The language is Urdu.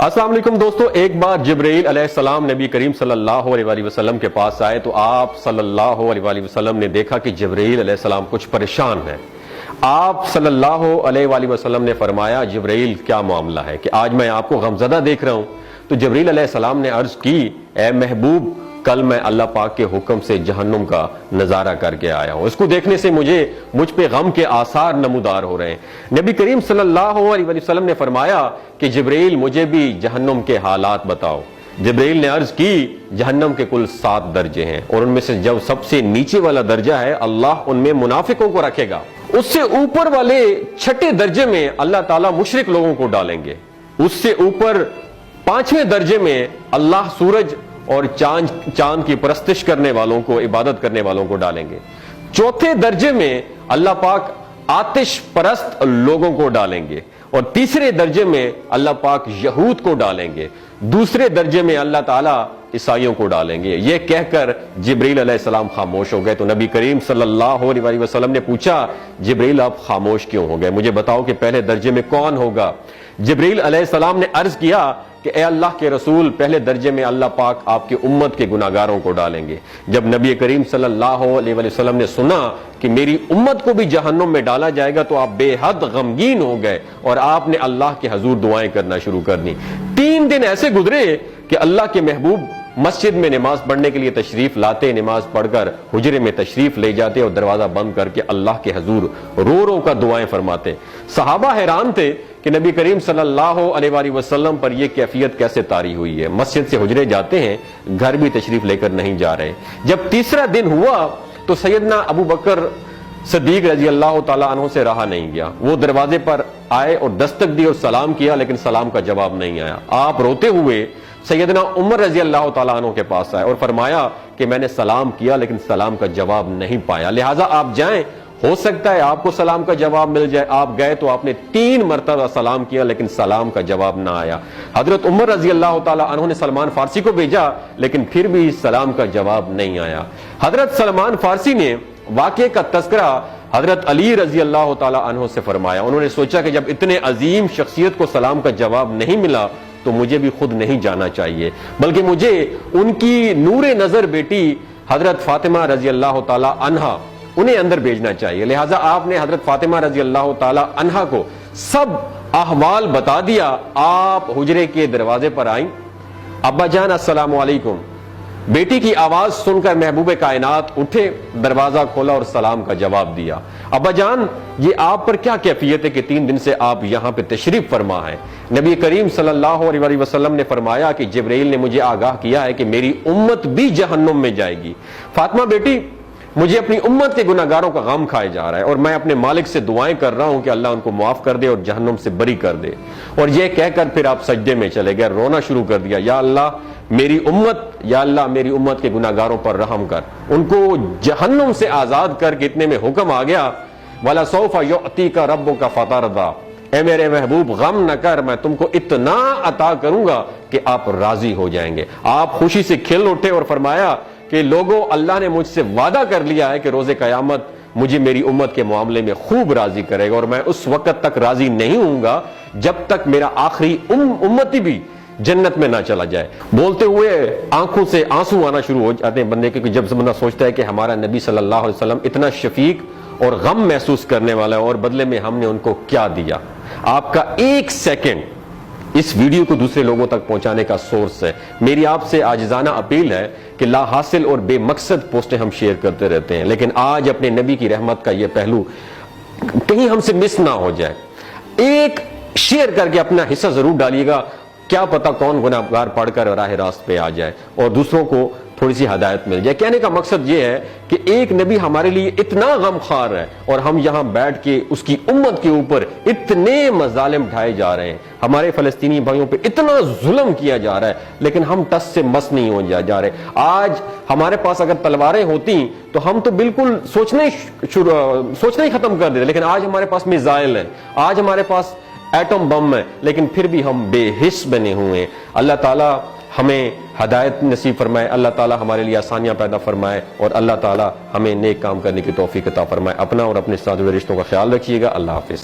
السلام علیکم دوستو، ایک بار جبرائیل علیہ السلام نبی کریم صلی اللہ علیہ وسلم کے پاس آئے تو آپ صلی اللہ علیہ وسلم نے دیکھا کہ جبرائیل علیہ السلام کچھ پریشان ہے۔ آپ صلی اللہ علیہ وسلم نے فرمایا جبرائیل کیا معاملہ ہے کہ آج میں آپ کو غمزدہ دیکھ رہا ہوں؟ تو جبرائیل علیہ السلام نے عرض کی، اے محبوب، کل میں اللہ پاک کے حکم سے جہنم کا نظارہ کر کے آیا ہوں، اس کو دیکھنے سے مجھ پہ غم کے آثار نمودار ہو رہے ہیں۔ نبی کریم صلی اللہ علیہ وسلم نے فرمایا کہ جبرائیل مجھے بھی جہنم کے حالات بتاؤ۔ جبرائیل نے عرض کی، جہنم کے کل 7 درجے ہیں اور ان میں سے جب سب سے نیچے والا درجہ ہے اللہ ان میں منافقوں کو رکھے گا، اس سے اوپر والے 6 درجے میں اللہ تعالیٰ مشرک لوگوں کو ڈالیں گے، اس سے اوپر 5ویں درجے میں اللہ سورج اور چاند کی پرستش کرنے والوں کو، عبادت کرنے والوں کو ڈالیں گے، 4تھے درجے میں اللہ پاک آتش پرست لوگوں کو ڈالیں گے، اور 3رے درجے میں اللہ پاک یہود کو ڈالیں گے، 2 درجے میں اللہ تعالیٰ عیسائیوں کو ڈالیں گے۔ یہ کہہ کر جبرائیل علیہ السلام خاموش ہو گئے تو نبی کریم صلی اللہ علیہ وسلم نے پوچھا، جبرائیل آپ خاموش کیوں ہو گئے؟ مجھے بتاؤ کہ پہلے درجے میں کون ہوگا؟ جبرائیل علیہ السلام نے عرض کیا کہ اے اللہ کے رسول، پہلے درجے میں اللہ پاک آپ کی امت کے گناہگاروں کو ڈالیں گے۔ جب نبی کریم صلی اللہ علیہ وسلم نے سنا کہ میری امت کو بھی جہنم میں ڈالا جائے گا تو آپ بے حد غمگین ہو گئے اور آپ نے اللہ کے حضور دعائیں کرنا شروع کر دی۔ 3 دن ایسے گزرے کہ اللہ کے محبوب مسجد میں نماز پڑھنے کے لیے تشریف لاتے، نماز پڑھ کر حجرے میں تشریف لے جاتے اور دروازہ بند کر کے اللہ کے حضور رو رو کر دعائیں فرماتے۔ صحابہ حیران تھے کہ نبی کریم صلی اللہ علیہ وسلم پر یہ کیفیت کیسے طاری ہوئی ہے، مسجد سے حجرے جاتے ہیں، گھر بھی تشریف لے کر نہیں جا رہے۔ جب 3را دن ہوا تو سیدنا ابو بکر صدیق رضی اللہ تعالیٰ عنہ سے رہا نہیں گیا، وہ دروازے پر آئے اور دستک دی اور سلام کیا، لیکن سلام کا جواب نہیں آیا۔ آپ روتے ہوئے سیدنا عمر رضی اللہ تعالیٰ عنہ کے پاس آئے اور فرمایا کہ میں نے سلام کیا لیکن سلام کا جواب نہیں پایا، لہٰذا آپ جائیں، ہو سکتا ہے آپ کو سلام کا جواب مل جائے۔ آپ گئے تو آپ نے 3 مرتبہ سلام کیا لیکن سلام کا جواب نہ آیا۔ حضرت عمر رضی اللہ تعالیٰ عنہ نے سلمان فارسی کو بھیجا لیکن پھر بھی سلام کا جواب نہیں آیا۔ حضرت سلمان فارسی نے واقعے کا تذکرہ حضرت علی رضی اللہ تعالیٰ عنہ سے فرمایا۔ انہوں نے سوچا کہ جب اتنے عظیم شخصیت کو سلام کا جواب نہیں ملا تو مجھے بھی خود نہیں جانا چاہیے، بلکہ مجھے ان کی نور نظر بیٹی حضرت فاطمہ رضی اللہ تعالیٰ عنہا انہیں اندر بھیجنا چاہیے۔ لہٰذا آپ نے حضرت فاطمہ رضی اللہ تعالیٰ عنہا کو سب احوال بتا دیا۔ آپ حجرے کے دروازے پر آئیں، ابا جان السلام علیکم۔ بیٹی کی آواز سن کر محبوب کائنات اٹھے، دروازہ کھولا اور سلام کا جواب دیا۔ ابا جان، یہ آپ پر کیا کیفیت ہے کہ 3 دن سے آپ یہاں پہ تشریف فرما ہے؟ نبی کریم صلی اللہ علیہ وسلم نے فرمایا کہ جبرائیل نے مجھے آگاہ کیا ہے کہ میری امت بھی جہنم میں جائے گی۔ فاطمہ بیٹی، مجھے اپنی امت کے گناہگاروں کا غم کھائے جا رہا ہے اور میں اپنے مالک سے دعائیں کر رہا ہوں کہ اللہ ان کو معاف کر دے اور جہنم سے بری کر دے۔ اور یہ کہہ کر پھر آپ سجدے میں چلے گئے، رونا شروع کر دیا، یا اللہ میری امت کے گناہگاروں پر رحم کر، ان کو جہنم سے آزاد کر کے۔ اتنے میں حکم آ گیا، وَلَسَوْفَ يُعْطِيكَ رَبُّكَ فَتَرْضَىٰ، اے میرے محبوب غم نہ کر، میں تم کو اتنا عطا کروں گا کہ آپ راضی ہو جائیں گے۔ آپ خوشی سے کھل اٹھے اور فرمایا کہ لوگوں، اللہ نے مجھ سے وعدہ کر لیا ہے کہ روز قیامت مجھے میری امت کے معاملے میں خوب راضی کرے گا، اور میں اس وقت تک راضی نہیں ہوں گا جب تک میرا آخری امتی بھی جنت میں نہ چلا جائے۔ بولتے ہوئے آنکھوں سے آنسو آنا شروع ہو جاتے ہیں بندے کے، کہ جب بندہ سوچتا ہے کہ ہمارا نبی صلی اللہ علیہ وسلم اتنا شفیق اور غم محسوس کرنے والا ہے اور بدلے میں ہم نے ان کو کیا دیا۔ آپ کا 1 سیکنڈ اس ویڈیو کو دوسرے لوگوں تک پہنچانے کا سورس ہے۔ میری آپ سے عاجزانہ اپیل ہے کہ لا حاصل اور بے مقصد پوسٹیں ہم شیئر کرتے رہتے ہیں، لیکن آج اپنے نبی کی رحمت کا یہ پہلو کہیں ہم سے مس نہ ہو جائے۔ ایک شیئر کر کے اپنا حصہ ضرور ڈالیے گا، کیا پتہ کون گناہگار پڑھ کر راہ راست پہ آ جائے اور دوسروں کو تھوڑی سی ہدایت مل جائے۔ کہنے کا مقصد یہ ہے کہ ایک نبی ہمارے لیے اتنا غم خوار ہے اور ہم یہاں بیٹھ کے اس کی امت کے اوپر اتنے مظالم ڈھائے جا رہے ہیں، ہمارے فلسطینی بھائیوں پہ اتنا ظلم کیا جا رہا ہے، لیکن ہم ٹس سے مس نہیں ہو جا رہے۔ آج ہمارے پاس اگر تلواریں ہوتی تو ہم تو بالکل سوچنا ہی ختم کر دیتے، لیکن آج ہمارے پاس میزائل ہیں، آج ہمارے پاس ایٹم بم ہے، لیکن پھر بھی ہم بے حس بنے ہوئے ہیں۔ اللہ تعالیٰ ہمیں ہدایت نصیب فرمائے، اللہ تعالیٰ ہمارے لیے آسانیاں پیدا فرمائے اور اللہ تعالیٰ ہمیں نیک کام کرنے کی توفیق عطا فرمائے۔ اپنا اور اپنے ساتھ جڑے رشتوں کا خیال رکھیے گا۔ اللہ حافظ۔